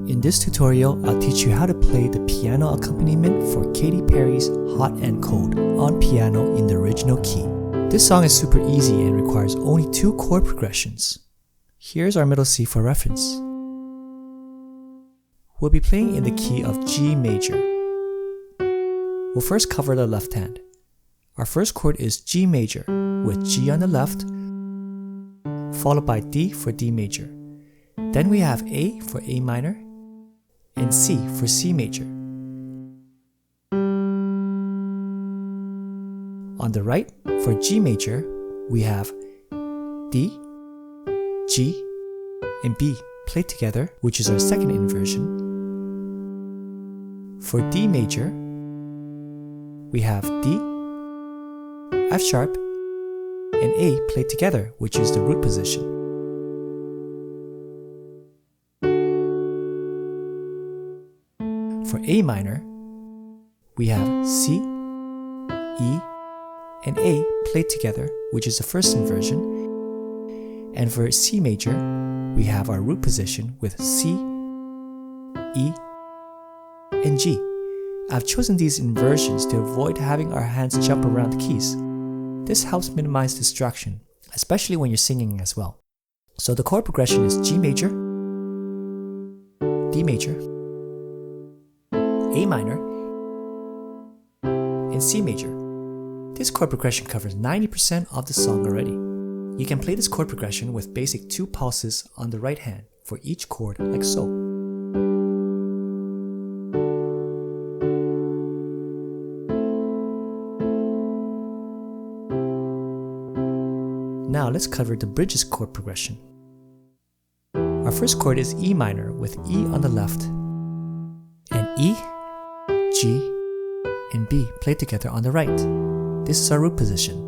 In this tutorial, I'll teach you how to play the piano accompaniment for Katy Perry's Hot and Cold on piano in the original key. This song is super easy and requires only 2 chord progressions. Here's our middle C for reference. We'll be playing in the key of G major. We'll first cover the left hand. Our first chord is G major with G on the left, followed by D for D major. Then we have A for A minor and C for C major. On the right, for G major, we have D, G, and B played together, which is our second inversion. For D major, we have D, F sharp, and A played together, which is the root position. For A minor, we have C, E, and A played together, which is the first inversion. And for C major, we have our root position with C, E, and G. I've chosen these inversions to avoid having our hands jump around the keys. This helps minimize distraction, especially when you're singing as well. So the chord progression is G major, D major, A minor, and C major. This chord progression covers 90% of the song already. You can play this chord progression with basic 2 pulses on the right hand for each chord like so. Now let's cover the bridges chord progression. Our first chord is E minor with E on the left, and E, G, and B played together on the right. This is our root position.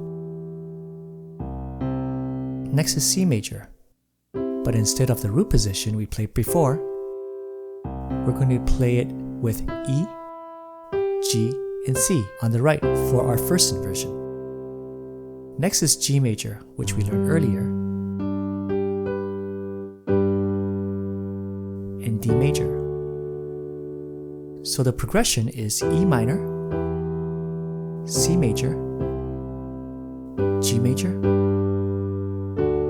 Next is C major, but instead of the root position we played before, we're going to play it with E, G, and C on the right for our first inversion. Next is G major, which we learned earlier, and D major. So the progression is E minor, C major, G major,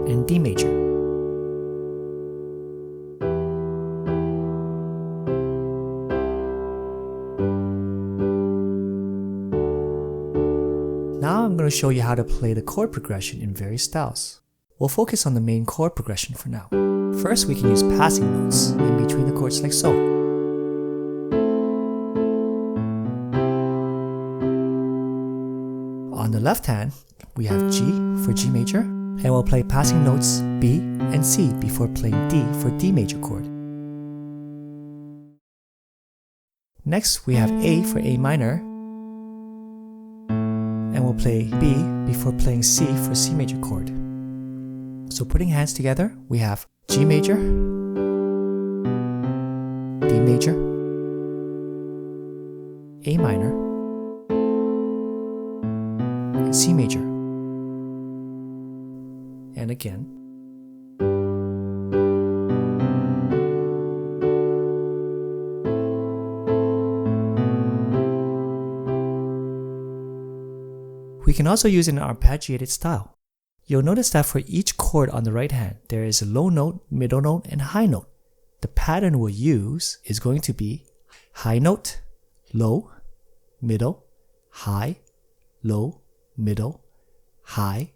and D major. Now I'm going to show you how to play the chord progression in various styles. We'll focus on the main chord progression for now. First, we can use passing notes in between the chords like so. On the left hand, we have G for G major, and we'll play passing notes B and C before playing D for D major chord. Next, we have A for A minor, and we'll play B before playing C for C major chord. So putting hands together, we have G major, D major, A minor, and C major. And again. We can also use an arpeggiated style. You'll notice that for each chord on the right hand, there is a low note, middle note, and high note. The pattern we'll use is going to be high note, low, middle, high, low, middle, high,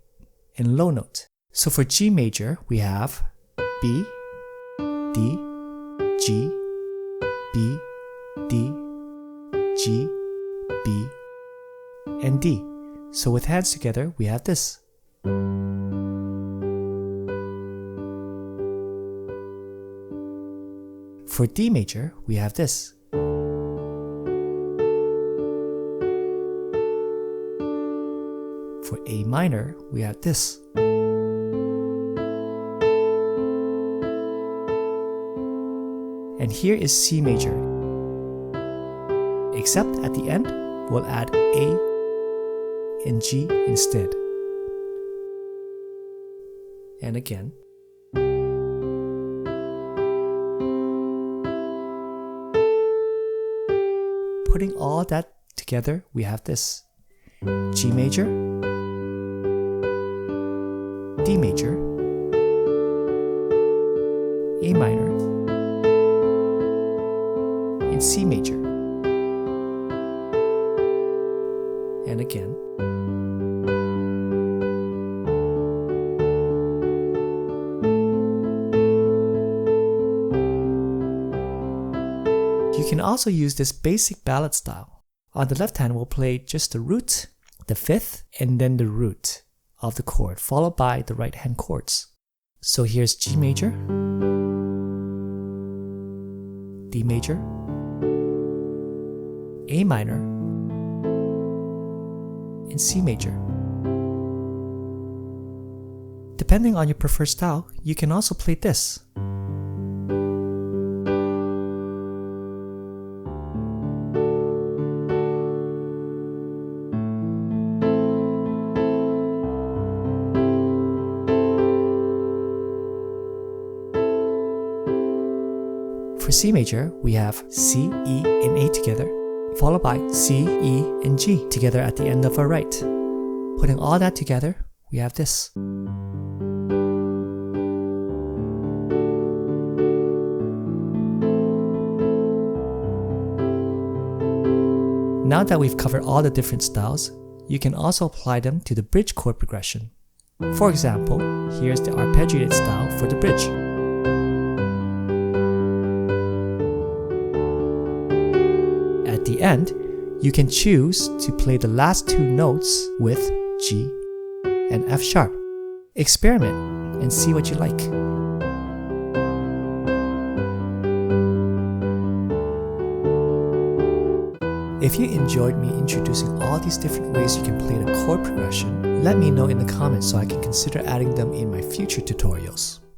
and low note. So for G major, we have B, D, G, B, D, G, B, and D. So with hands together, we have this. For D major, we have this. For A minor, we have this. And here is C major. Except at the end, we'll add A and G instead. And again. Putting all that together, we have this: G major, D major, A minor, and C major. And again. You can also use this basic ballad style. On the left hand, we'll play just the root, the fifth, and then the root of the chord, followed by the right hand chords. So here's G major, D major, A minor, and C major. Depending on your preferred style, you can also play this. For C major, we have C, E, and A together, followed by C, E, and G together at the end of our right. Putting all that together, we have this. Now that we've covered all the different styles, you can also apply them to the bridge chord progression. For example, here's the arpeggiated style for the bridge. At the end, you can choose to play the last two notes with G and F sharp. Experiment and see what you like. If you enjoyed me introducing all these different ways you can play the chord progression, let me know in the comments so I can consider adding them in my future tutorials.